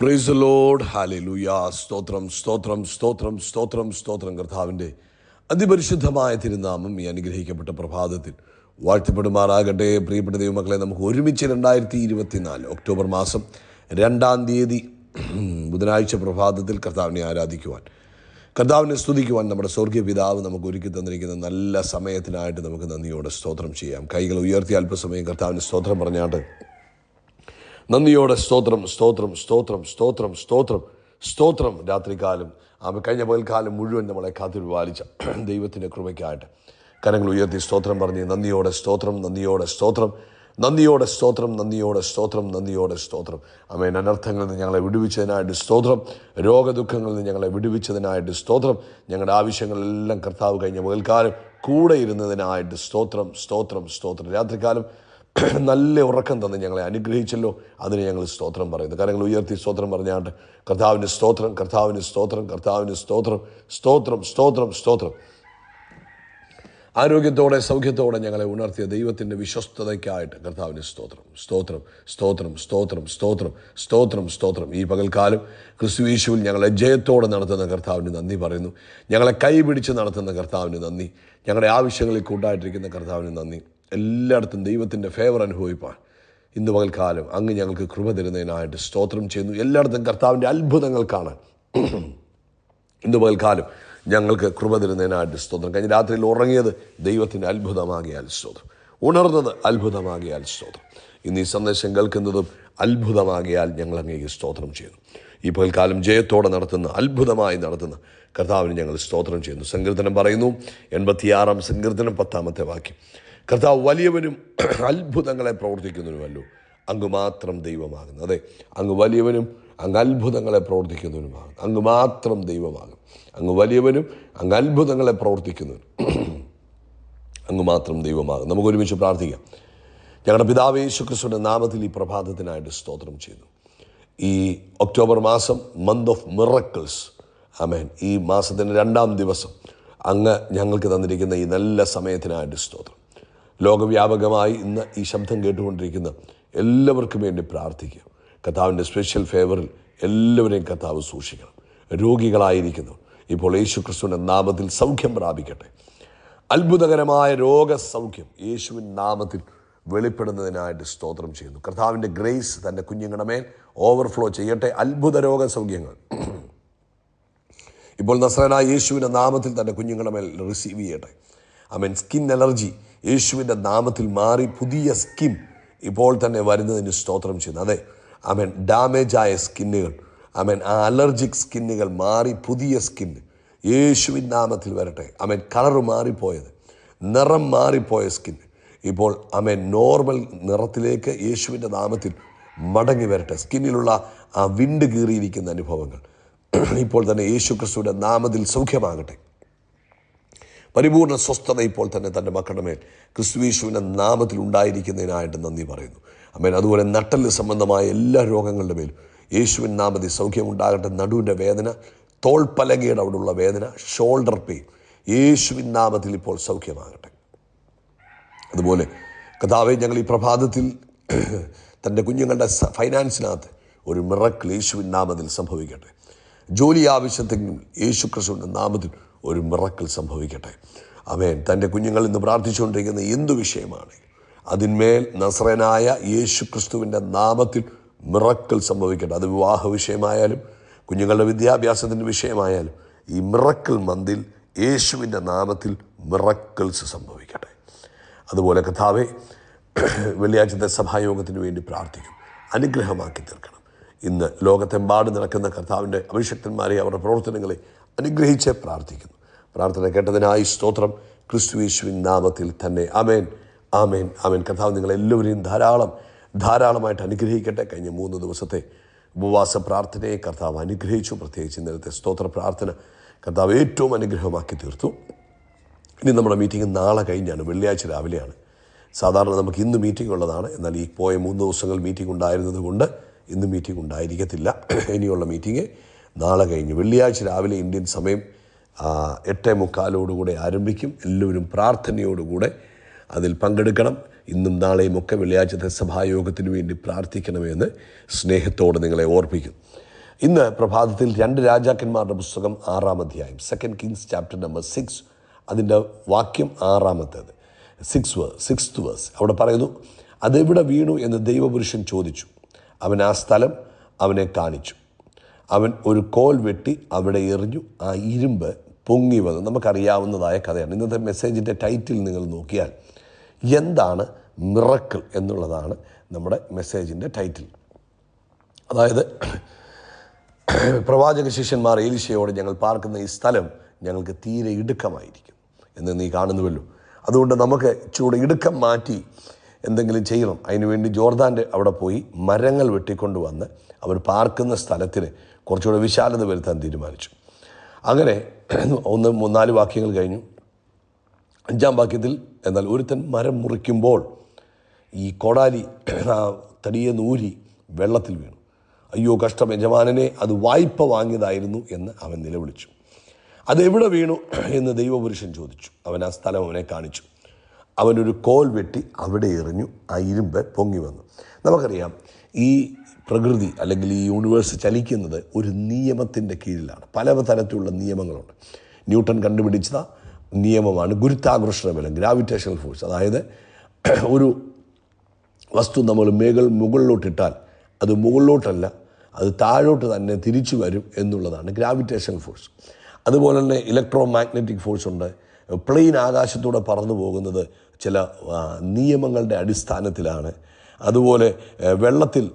Praise the Lord. Hallelujah. സ്തോത്രം സ്തോത്രം സ്തോത്രം സ്തോത്രം സ്തോത്രം. കർത്താവിൻ്റെ അതിപരിശുദ്ധമായ തിരുനാമം ഈ അനുഗ്രഹിക്കപ്പെട്ട പ്രഭാതത്തിൽ വാഴ്ത്തപ്പെടുമാറാകട്ടെ. പ്രിയപ്പെട്ട ദൈവമക്കളെ, നമുക്ക് ഒരുമിച്ച് 2024 ഒക്ടോബർ മാസം 2-ാം തീയതി ബുധനാഴ്ച പ്രഭാതത്തിൽ കർത്താവിനെ ആരാധിക്കുവാൻ, കർത്താവിനെ സ്തുതിക്കുവാൻ നമ്മുടെ സ്വർഗീയ പിതാവ് നമുക്ക് ഒരുക്കി തന്നിരിക്കുന്ന നല്ല സമയത്തിനായിട്ട് നമുക്ക് നന്ദിയോടെ സ്തോത്രം ചെയ്യാം. കൈകൾ ഉയർത്തി അല്പസമയം കർത്താവിന് സ്തോത്രം പറഞ്ഞാട്ട് നന്ദിയോടെ സ്തോത്രം സ്തോത്രം സ്തോത്രം സ്തോത്രം സ്തോത്രം സ്തോത്രം. രാത്രികാലം കഴിഞ്ഞ പകൽക്കാലം മുഴുവൻ നമ്മളെ കാത്തുപരിപാലിച്ച ദൈവത്തിൻ്റെ കൃപയ്ക്കായിട്ട് കരങ്ങൾ ഉയർത്തി സ്തോത്രം പറഞ്ഞ് നന്ദിയോടെ സ്തോത്രം നന്ദിയോടെ സ്തോത്രം നന്ദിയോടെ സ്തോത്രം നന്ദിയോടെ സ്തോത്രം നന്ദിയോടെ സ്തോത്രം. ആമേൻ. അനർത്ഥങ്ങളിൽ നിന്ന് ഞങ്ങളെ വിടുവിച്ചതിനായിട്ട് സ്തോത്രം. രോഗദുഃഖങ്ങളിൽ നിന്ന് ഞങ്ങളെ വിടുവിച്ചതിനായിട്ട് സ്തോത്രം. ഞങ്ങളുടെ ആവശ്യങ്ങളെല്ലാം കർത്താവ് കഴിഞ്ഞ പകൽക്കാലം കൂടെ ഇരുന്നതിനായിട്ട് സ്തോത്രം സ്തോത്രം സ്തോത്രം. രാത്രികാലം നല്ല ഉറക്കം തന്ന് ഞങ്ങളെ അനുഗ്രഹിച്ചല്ലോ, അതിന് ഞങ്ങൾ സ്തോത്രം പറയുന്നു. കാര്യങ്ങൾ ഉയർത്തി സ്തോത്രം പറഞ്ഞാട്ട് കർത്താവിന് സ്തോത്രം കർത്താവിന് സ്തോത്രം കർത്താവിന് സ്തോത്രം സ്തോത്രം സ്തോത്രം സ്തോത്രം. ആരോഗ്യത്തോടെ സൗഖ്യത്തോടെ ഞങ്ങളെ ഉണർത്തിയ ദൈവത്തിൻ്റെ വിശ്വസ്തതയ്ക്കായിട്ട് കർത്താവിന് സ്തോത്രം സ്തോത്രം സ്തോത്രം സ്തോത്രം സ്തോത്രം സ്തോത്രം സ്തോത്രം. ഈ പകൽക്കാലം ക്രിസ്തുയേശുവിൽ ഞങ്ങളെ ജയത്തോടെ നടത്തുന്ന കർത്താവിന് നന്ദി പറയുന്നു. ഞങ്ങളെ കൈപിടിച്ച് നടത്തുന്ന കർത്താവിന് നന്ദി. ഞങ്ങളുടെ ആവശ്യങ്ങളിൽ കൂട്ടായിട്ടിരിക്കുന്ന കർത്താവിന് നന്ദി. എല്ലായിടത്തും ദൈവത്തിൻ്റെ ഫേവർ അനുഭവിപ്പാൻ ഇന്ന് പകൽക്കാലം അങ്ങ് ഞങ്ങൾക്ക് കൃപ തരുന്നതിനായിട്ട് സ്തോത്രം ചെയ്യുന്നു. എല്ലായിടത്തും കർത്താവിൻ്റെ അത്ഭുതങ്ങൾ കാണാൻ ഇന്ന് പകൽക്കാലം ഞങ്ങൾക്ക് കൃപ തരുന്നതിനായിട്ട് സ്തോത്രം. കഴിഞ്ഞ രാത്രിയിൽ ഉറങ്ങിയത് ദൈവത്തിൻ്റെ അത്ഭുതമാകിയാൽ സ്തോത്രം, ഉണർന്നത് അത്ഭുതമാകിയാൽ സ്തോത്രം, ഇന്ന് ഈ സന്ദേശം കേൾക്കുന്നതും അത്ഭുതമാകിയാൽ ഞങ്ങൾ അങ്ങേക്ക് സ്തോത്രം ചെയ്യുന്നു. ഈ പകൽക്കാലം ജയത്തോടെ നടത്തുന്ന, അത്ഭുതമായി നടത്തുന്ന കർത്താവിന് ഞങ്ങൾ സ്തോത്രം ചെയ്യുന്നു. സങ്കീർത്തനം പറയുന്നു, 86-ാം സങ്കീർത്തനം 10-ാമത്തെ വാക്യം, കർത്താവ് വലിയവനും അത്ഭുതങ്ങളെ പ്രവർത്തിക്കുന്നവനുമല്ലോ, അങ്ങ് മാത്രം ദൈവമാകുന്നു. അതെ, അങ്ങ് വലിയവനും അങ്ങ് അത്ഭുതങ്ങളെ പ്രവർത്തിക്കുന്നവനുമാകും. അങ്ങ് മാത്രം ദൈവമാകും. അങ്ങ് വലിയവനും അങ്ങ് അത്ഭുതങ്ങളെ പ്രവർത്തിക്കുന്നവനും അങ്ങ് മാത്രം ദൈവമാകും. നമുക്ക് ഒരുമിച്ച് പ്രാർത്ഥിക്കാം. ഞങ്ങളുടെ പിതാവേ യേശുക്രിസ്തുവിന്റെ നാമത്തിൽ ഈ പ്രഭാതത്തിനായിട്ട് സ്തോത്രം ചെയ്യുന്നു. ഈ ഒക്ടോബർ മാസം, മന്ത് ഓഫ് മിറക്കിൾസ്, ആമേൻ, ഈ മാസത്തിൻ്റെ 2-ാം ദിവസം അങ്ങ് ഞങ്ങൾക്ക് തന്നിരിക്കുന്ന ഈ നല്ല സമയത്തിനായിട്ട് സ്തോത്രം. ലോകവ്യാപകമായി ഇന്ന് ഈ ശബ്ദം കേട്ടുകൊണ്ടിരിക്കുന്ന എല്ലാവർക്കും വേണ്ടി പ്രാർത്ഥിക്കുക. കർത്താവിൻ്റെ സ്പെഷ്യൽ ഫേവറിൽ എല്ലാവരെയും കർത്താവ് സൂക്ഷിക്കണം. രോഗികളായിരിക്കുന്നു ഇപ്പോൾ യേശുക്രിസ്തുവിൻ്റെ നാമത്തിൽ സൗഖ്യം പ്രാപിക്കട്ടെ. അത്ഭുതകരമായ രോഗസൗഖ്യം യേശുവിൻ നാമത്തിൽ വെളിപ്പെടുന്നതിനായിട്ട് സ്തോത്രം ചെയ്യുന്നു. കർത്താവിൻ്റെ ഗ്രേസ് തൻ്റെ കുഞ്ഞുങ്ങളുടെ മേൽ ഓവർഫ്ലോ ചെയ്യട്ടെ. അത്ഭുത രോഗസൗഖ്യങ്ങൾ ഇപ്പോൾ നസ്രയനായ യേശുവിൻ്റെ നാമത്തിൽ തൻ്റെ കുഞ്ഞുങ്ങളുടെ മേൽ റിസീവ് ചെയ്യട്ടെ. ആമേൻ. സ്കിൻ അലർജി യേശുവിൻ്റെ നാമത്തിൽ മാറി പുതിയ സ്കിൻ ഇപ്പോൾ തന്നെ വരുന്നതിന് സ്തോത്രം ചെയ്യുന്നു. അതെ, ആമേൻ. ഡാമേജായ സ്കിന്നുകൾ, ആമേൻ, ആ അലർജിക് സ്കിന്നുകൾ മാറി പുതിയ സ്കിൻ യേശുവിൻ നാമത്തിൽ വരട്ടെ. ആമേൻ. കളറ് മാറിപ്പോയത്, നിറം മാറിപ്പോയ സ്കിൻ ഇപ്പോൾ ആമേൻ നോർമൽ നിറത്തിലേക്ക് യേശുവിൻ്റെ നാമത്തിൽ മടങ്ങി വരട്ടെ. സ്കിന്നിലുള്ള ആ വിണ്ട് കീറിയിരിക്കുന്ന അനുഭവങ്ങൾ ഇപ്പോൾ തന്നെ യേശു ക്രിസ്തുവിൻ്റെ നാമത്തിൽ സൗഖ്യമാകട്ടെ. പരിപൂർണ്ണ സ്വസ്ഥത ഇപ്പോൾ തന്നെ തൻ്റെ മക്കളുടെ മേൽ ക്രിസ്തുയേശുവിൻ്റെ നാമത്തിൽ ഉണ്ടായിരിക്കുന്നതിനായിട്ട് നന്ദി പറയുന്നു. ആമേൻ. അതുപോലെ നട്ടല് സംബന്ധമായ എല്ലാ രോഗങ്ങളുടെ മേലും യേശുവിൻ നാമത്തിൽ സൗഖ്യമുണ്ടാകട്ടെ. നടുവിൻ്റെ വേദന, തോൾപ്പലകയുടെ അവിടെയുള്ള വേദന, ഷോൾഡർ പെയിൻ യേശുവിൻ നാമത്തിൽ ഇപ്പോൾ സൗഖ്യമാകട്ടെ. അതുപോലെ കർത്താവേ, ഞങ്ങൾ ഈ പ്രഭാതത്തിൽ തൻ്റെ കുഞ്ഞുങ്ങളുടെ ഫൈനാൻസിനകത്ത് ഒരു മിറക്കിൾ യേശുവിൻ നാമത്തിൽ സംഭവിക്കട്ടെ. ജോലി ആവശ്യത്തെങ്കിലും യേശു ക്രിസ്തുവിൻ്റെ നാമത്തിൽ ഒരു മിറക്കിൾ സംഭവിക്കട്ടെ. ആമേൻ. തൻ്റെ കുഞ്ഞുങ്ങൾ ഇന്ന് പ്രാർത്ഥിച്ചുകൊണ്ടിരിക്കുന്ന എന്തു വിഷയമാണ് അതിന്മേൽ നസ്രയനായ യേശു ക്രിസ്തുവിൻ്റെ നാമത്തിൽ മിറക്കിൾ സംഭവിക്കട്ടെ. അത് വിവാഹ വിഷയമായാലും കുഞ്ഞുങ്ങളുടെ വിദ്യാഭ്യാസത്തിൻ്റെ വിഷയമായാലും ഈ മിറക്കിൾ മന്തിൽ യേശുവിൻ്റെ നാമത്തിൽ മിറക്കിൾസ് സംഭവിക്കട്ടെ. അതുപോലെ കർത്താവേ, വെള്ളിയാഴ്ചത്തെ സഭായോഗത്തിന് വേണ്ടി പ്രാർത്ഥിക്കും. അനുഗ്രഹമാക്കി തീർക്കണം. ഇന്ന് ലോകത്തെമ്പാടും നടക്കുന്ന കർത്താവിൻ്റെ അഭിഷിക്തന്മാരെ, അവരുടെ പ്രവർത്തനങ്ങളെ അനുഗ്രഹിച്ച് പ്രാർത്ഥിക്കുന്നു. പ്രാർത്ഥന കേട്ടതിനായി സ്തോത്രം. ക്രിസ്തുയേശുവിൻ നാമത്തിൽ തന്നെ ആമേൻ ആമേൻ ആമേൻ. കർത്താവ് നിങ്ങളെല്ലാവരെയും ധാരാളമായിട്ട് അനുഗ്രഹിക്കട്ടെ. കഴിഞ്ഞ 3 ദിവസത്തെ ഉപവാസ പ്രാർത്ഥനയെ കർത്താവ് അനുഗ്രഹിച്ചു. പ്രത്യേകിച്ച് ഇന്നലത്തെ സ്തോത്ര പ്രാർത്ഥന കർത്താവ് ഏറ്റവും അനുഗ്രഹമാക്കി തീർത്തു. ഇനി നമ്മുടെ മീറ്റിംഗ് നാളെ കഴിഞ്ഞാണ്, വെള്ളിയാഴ്ച രാവിലെയാണ്. സാധാരണ നമുക്ക് ഇന്ന് മീറ്റിംഗ് ഉള്ളതാണ്. എന്നാൽ ഈ പോയ 3 ദിവസങ്ങൾ മീറ്റിംഗ് ഉണ്ടായിരുന്നത് കൊണ്ട് ഇന്ന് മീറ്റിംഗ് ഉണ്ടായിരിക്കത്തില്ല. ഇനിയുള്ള മീറ്റിംഗ് നാളെ കഴിഞ്ഞ് വെള്ളിയാഴ്ച രാവിലെ ഇന്ത്യൻ സമയം 8:45 ആരംഭിക്കും. എല്ലാവരും പ്രാർത്ഥനയോടുകൂടെ അതിൽ പങ്കെടുക്കണം. ഇന്നും നാളെയും ഒക്കെ വെള്ളിയാഴ്ചത്തെ സഭായോഗത്തിന് വേണ്ടി പ്രാർത്ഥിക്കണമെന്ന് സ്നേഹത്തോടെ നിങ്ങളെ ഓർപ്പിക്കുന്നു. ഇന്ന് പ്രഭാതത്തിൽ 2 രാജാക്കന്മാരുടെ പുസ്തകം 6-ാം അധ്യായം, 2 Kings ചാപ്റ്റർ നമ്പർ 6, അതിൻ്റെ വാക്യം 6-ാമത്തേത്, 6th വേഴ്സ്. അവിടെ പറയുന്നു, അതെവിടെ വീണു എന്ന് ദൈവപുരുഷൻ ചോദിച്ചു. അവൻ ആ സ്ഥലം അവനെ കാണിച്ചു. അവൻ ഒരു കോൽ വെട്ടി അവിടെ എറിഞ്ഞു, ആ ഇരുമ്പ് പൊങ്ങി വന്നു. നമുക്കറിയാവുന്നതായ കഥയാണ്. ഇന്നത്തെ മെസ്സേജിൻ്റെ ടൈറ്റിൽ നിങ്ങൾ നോക്കിയാൽ എന്താണ് മിറക്കിൾ എന്നുള്ളതാണ് നമ്മുടെ മെസ്സേജിൻ്റെ ടൈറ്റിൽ. അതായത് പ്രവാചക ശിഷ്യന്മാർ എലീശയോട്, ഞങ്ങൾ പാർക്കുന്ന ഈ സ്ഥലം ഞങ്ങൾക്ക് തീരെ ഇടുക്കമായിരിക്കും എന്ന് നീ കാണുന്നുവല്ലോ, അതുകൊണ്ട് നമുക്ക് ഇച്ചിരൂടെ ഇടുക്കം മാറ്റി എന്തെങ്കിലും ചെയ്യണം. അതിനുവേണ്ടി ജോർദാൻ്റെ അവിടെ പോയി മരങ്ങൾ വെട്ടിക്കൊണ്ടുവന്ന് അവർ പാർക്കുന്ന സ്ഥലത്തിന് കുറച്ചുകൂടെ വിശാലത വരുത്താൻ തീരുമാനിച്ചു. അങ്ങനെ 4 വാക്യങ്ങൾ കഴിഞ്ഞു. 5-ാം വാക്യത്തിൽ, എന്നാൽ ഒരുത്തൻ മരം മുറിക്കുമ്പോൾ ഈ കോടാലി തടിയെ നൂരി വെള്ളത്തിൽ വീണു. അയ്യോ കഷ്ടം, യജമാനനെ, അത് വായ്പ വാങ്ങിയതായിരുന്നു എന്ന് അവൻ നിലവിളിച്ചു. അതെവിടെ വീണു എന്ന് ദൈവപുരുഷൻ ചോദിച്ചു. അവൻ ആ സ്ഥലം അവനെ കാണിച്ചു. അവനൊരു കോൽ വെട്ടി അവിടെ എറിഞ്ഞു, ആ ഇരുമ്പ് പൊങ്ങി വന്നു. നമുക്കറിയാം, ഈ പ്രകൃതി അല്ലെങ്കിൽ ഈ യൂണിവേഴ്സ് ചലിക്കുന്നത് ഒരു നിയമത്തിൻ്റെ കീഴിലാണ്. പല തരത്തിലുള്ള നിയമങ്ങളുണ്ട്. ന്യൂട്ടൺ കണ്ടുപിടിച്ച നിയമമാണ് ഗുരുത്വാകർഷണ ബലം, ഗ്രാവിറ്റേഷണൽ ഫോഴ്സ്. അതായത് ഒരു വസ്തു നമ്മൾ മുകളിലോട്ടിട്ടാൽ അത് മുകളിലോട്ടല്ല, അത് താഴോട്ട് തന്നെ തിരിച്ചു വരും എന്നുള്ളതാണ് ഗ്രാവിറ്റേഷണൽ ഫോഴ്സ്. അതുപോലെ തന്നെ ഇലക്ട്രോ മാഗ്നറ്റിക് ഫോഴ്സ് ഉണ്ട്. പ്ലെയിൻ ആകാശത്തൂടെ പറന്നു പോകുന്നത് ചില നിയമങ്ങളുടെ അടിസ്ഥാനത്തിലാണ്. അതുപോലെ വെള്ളത്തിൽ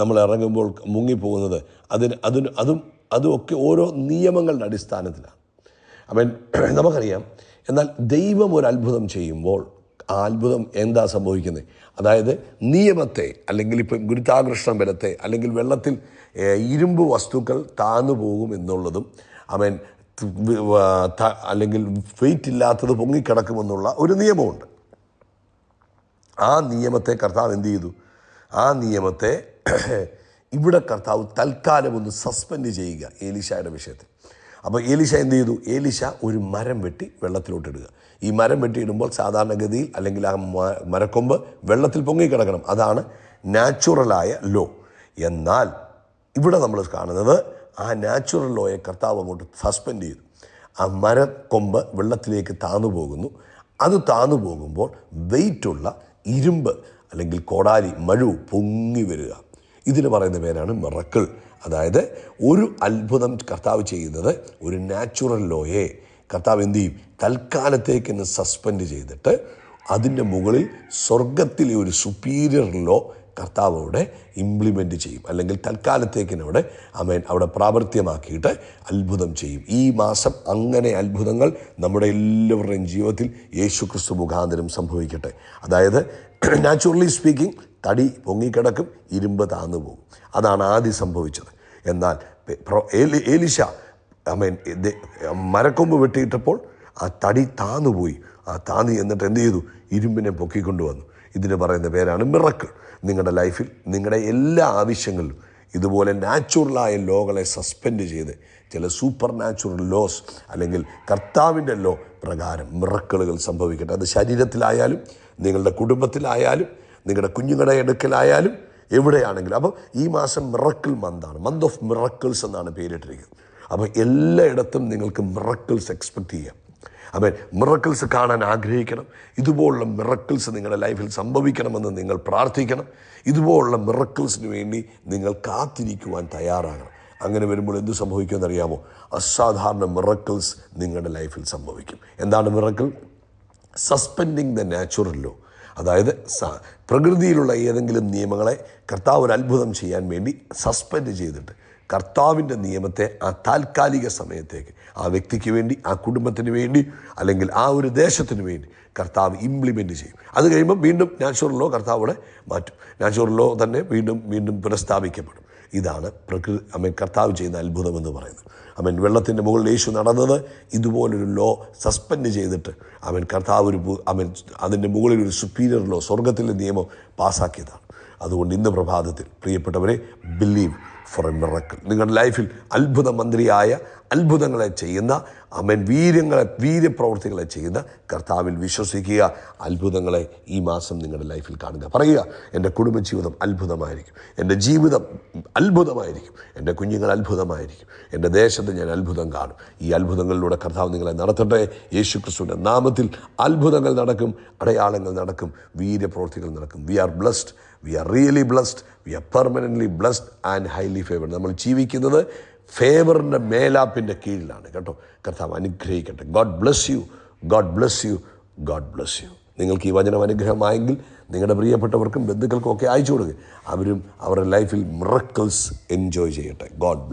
നമ്മൾ ഇറങ്ങുമ്പോൾ മുങ്ങിപ്പോകുന്നത് അതുമൊക്കെ ഓരോ നിയമങ്ങളുടെ അടിസ്ഥാനത്തിലാണ്. അവൻ നമുക്കറിയാം. എന്നാൽ ദൈവം ഒരു അത്ഭുതം ചെയ്യുമ്പോൾ ആ അത്ഭുതം എന്താ സംഭവിക്കുന്നത്? അതായത് നിയമത്തെ, അല്ലെങ്കിൽ ഇപ്പം ഗുരുത്വാകർഷണ ബലത്തെ, അല്ലെങ്കിൽ വെള്ളത്തിൽ ഇരുമ്പ് വസ്തുക്കൾ താന്നു പോകും എന്നുള്ളതും, അവൻ അല്ലെങ്കിൽ വെയിറ്റ് ഇല്ലാത്തത് പൊങ്ങിക്കിടക്കുമെന്നുള്ള ഒരു നിയമമുണ്ട്. ആ നിയമത്തെ കർത്താവ് എന്ത് ചെയ്തു? ആ നിയമത്തെ ഇവിടെ കർത്താവ് തൽക്കാലം ഒന്ന് സസ്പെൻഡ് ചെയ്യുക ഏലീശയുടെ വിഷയത്തിൽ. അപ്പോൾ ഏലീശ എന്ത് ചെയ്തു? ഏലീശ ഒരു മരം വെട്ടി വെള്ളത്തിലോട്ടിടുക. ഈ മരം വെട്ടിയിടുമ്പോൾ സാധാരണഗതിയിൽ, അല്ലെങ്കിൽ ആ മരക്കൊമ്പ് വെള്ളത്തിൽ പൊങ്ങിക്കിടക്കണം. അതാണ് നാച്ചുറലായ ലോ. എന്നാൽ ഇവിടെ നമ്മൾ കാണുന്നത് ആ നാച്ചുറൽ ലോയെ കർത്താവ് അങ്ങോട്ട് സസ്പെൻഡ് ചെയ്തു. ആ മരക്കൊമ്പ് വെള്ളത്തിലേക്ക് താന്നു പോകുന്നു. അത് താന്നു പോകുമ്പോൾ വെയിറ്റുള്ള ഇരുമ്പ് അല്ലെങ്കിൽ കോടാലി, മഴു പൊങ്ങി വരിക. ഇതിന് പറയുന്ന പേരാണ് മിറക്കിൾ. അതായത് ഒരു അത്ഭുതം കർത്താവ് ചെയ്യുന്നത്, ഒരു നാച്ചുറൽ ലോയെ കർത്താവ് എന്ത് ചെയ്യും? തൽക്കാലത്തേക്ക് സസ്പെൻഡ് ചെയ്തിട്ട് അതിൻ്റെ മുകളിൽ സ്വർഗത്തിലെ ഒരു സുപ്പീരിയർ ലോ കർത്താവ് അവിടെ ഇംപ്ലിമെൻറ്റ് ചെയ്യും. അല്ലെങ്കിൽ തൽക്കാലത്തേക്കിനവിടെ അവിടെ പ്രാവർത്തികമാക്കിയിട്ട് അത്ഭുതം ചെയ്യും. ഈ മാസം അങ്ങനെ അത്ഭുതങ്ങൾ നമ്മുടെ എല്ലാവരുടെയും ജീവിതത്തിൽ യേശു ക്രിസ്തു മുഖാന്തരം സംഭവിക്കട്ടെ. അതായത് നാച്ചുറലി സ്പീക്കിംഗ്, തടി പൊങ്ങിക്കിടക്കും, ഇരുമ്പ് താന്നു പോകും. അതാണ് ആദ്യം സംഭവിച്ചത്. എന്നാൽ ഏലീശ മരക്കൊമ്പ് വെട്ടിയിട്ടപ്പോൾ ആ തടി താന്നുപോയി. ആ താന്നി എന്നിട്ട് എന്ത് ചെയ്തു? ഇരുമ്പിനെ പൊക്കിക്കൊണ്ടുവന്നു. ഇതിന് പറയുന്ന പേരാണ് മിറക്കിൾ. നിങ്ങളുടെ ലൈഫിൽ, നിങ്ങളുടെ എല്ലാ ആവശ്യങ്ങളിലും ഇതുപോലെ നാച്ചുറലായ ലോകളെ സസ്പെൻഡ് ചെയ്ത് ചില സൂപ്പർ നാച്ചുറൽ ലോസ്, അല്ലെങ്കിൽ കർത്താവിൻ്റെ ലോ പ്രകാരം മിറക്കിളുകൾ സംഭവിക്കട്ടെ. അത് ശരീരത്തിലായാലും, നിങ്ങളുടെ കുടുംബത്തിലായാലും, നിങ്ങളുടെ കുഞ്ഞുങ്ങളുടെ അടുക്കലായാലും, എവിടെയാണെങ്കിലും. അപ്പോൾ ഈ മാസം മിറക്കിൾ മന്താണ്, മന്ത് ഓഫ് മിറക്കിൾസ് എന്നാണ് പേരിട്ടിരിക്കുന്നത്. അപ്പോൾ എല്ലായിടത്തും നിങ്ങൾക്ക് മിറക്കിൾസ് എക്സ്പെക്റ്റ് ചെയ്യാം. മിറക്കിൾസ് കാണാൻ ആഗ്രഹിക്കണം. ഇതുപോലുള്ള മിറക്കിൾസ് നിങ്ങളുടെ ലൈഫിൽ സംഭവിക്കണമെന്ന് നിങ്ങൾ പ്രാർത്ഥിക്കണം. ഇതുപോലുള്ള മിറക്കിൾസിന് വേണ്ടി നിങ്ങൾ കാത്തിരിക്കുവാൻ തയ്യാറാകണം. അങ്ങനെ വരുമ്പോൾ എന്ത് സംഭവിക്കുമെന്നറിയാമോ? അസാധാരണ മിറക്കിൾസ് നിങ്ങളുടെ ലൈഫിൽ സംഭവിക്കും. എന്താണ് miracle? Suspending the natural law. അതായത് പ്രകൃതിയിലുള്ള ഏതെങ്കിലും നിയമങ്ങളെ കർത്താവ് ഒരു അത്ഭുതം ചെയ്യാൻ വേണ്ടി സസ്പെൻഡ് ചെയ്തിട്ട് കർത്താവിൻ്റെ നിയമത്തെ ആ താൽക്കാലിക സമയത്തേക്ക് ആ വ്യക്തിക്ക് വേണ്ടി, ആ കുടുംബത്തിന് വേണ്ടി, അല്ലെങ്കിൽ ആ ഒരു ദേശത്തിന് വേണ്ടി കർത്താവ് ഇംപ്ലിമെൻറ്റ് ചെയ്യും. അത് കഴിയുമ്പോൾ വീണ്ടും നാച്ചുറൽ ലോ കർത്താവ് അവിടെ മാറ്റും. നാച്ചുറൽ ലോ തന്നെ വീണ്ടും പുനഃസ്ഥാപിക്കപ്പെടും. ഇതാണ് കർത്താവ് ചെയ്യുന്ന അത്ഭുതം എന്ന് പറയുന്നത്. വെള്ളത്തിൻ്റെ മുകളിൽ യേശു നടന്നത് ഇതുപോലൊരു ലോ സസ്പെൻഡ് ചെയ്തിട്ട് കർത്താവ് അതിൻ്റെ മുകളിൽ ഒരു സുപ്പീരിയർ ലോ, സ്വർഗത്തിലെ നിയമം പാസ്സാക്കിയതാണ്. അതുകൊണ്ട് ഇന്ന് പ്രഭാതത്തിൽ പ്രിയപ്പെട്ടവരെ, ബിലീവ്, ഫോർ എ മിറക്കിൾ. നിങ്ങളുടെ ലൈഫിൽ അത്ഭുത മന്ത്രിയായ അത്ഭുതങ്ങളെ ചെയ്യുന്ന വീര്യപ്രവൃത്തികളെ ചെയ്യുന്ന കർത്താവിൽ വിശ്വസിക്കുക. അത്ഭുതങ്ങളെ ഈ മാസം നിങ്ങളുടെ ലൈഫിൽ കാണുക. പറയുക, എൻ്റെ കുടുംബജീവിതം അത്ഭുതമായിരിക്കും, എൻ്റെ ജീവിതം അത്ഭുതമായിരിക്കും, എൻ്റെ കുഞ്ഞുങ്ങൾ അത്ഭുതമായിരിക്കും, എൻ്റെ ദേശത്ത് ഞാൻ അത്ഭുതം കാണും. ഈ അത്ഭുതങ്ങളിലൂടെ കർത്താവ് നിങ്ങളെ നടത്തട്ടെ. യേശു ക്രിസ്തുവിൻ്റെ നാമത്തിൽ അത്ഭുതങ്ങൾ നടക്കും, അടയാളങ്ങൾ നടക്കും, വീര്യപ്രവൃത്തികൾ നടക്കും. We are blessed, we are really blessed, we are permanently blessed and highly favoured. നമ്മൾ ജീവിക്കുന്നത് ഫേവറിൻ്റെ മേലാപ്പിൻ്റെ കീഴിലാണ് കേട്ടോ. കർത്താവ് അനുഗ്രഹിക്കട്ടെ. God bless you, God bless you, God bless you. നിങ്ങൾക്ക് ഈ വചനം അനുഗ്രഹമായെങ്കിൽ നിങ്ങളുടെ പ്രിയപ്പെട്ടവർക്കും ബന്ധുക്കൾക്കും ഒക്കെ അയച്ചു കൊടുക്കുക. അവരും അവരുടെ ലൈഫിൽ മിറക്കിൾസ് എൻജോയ് ചെയ്യട്ടെ. God bless.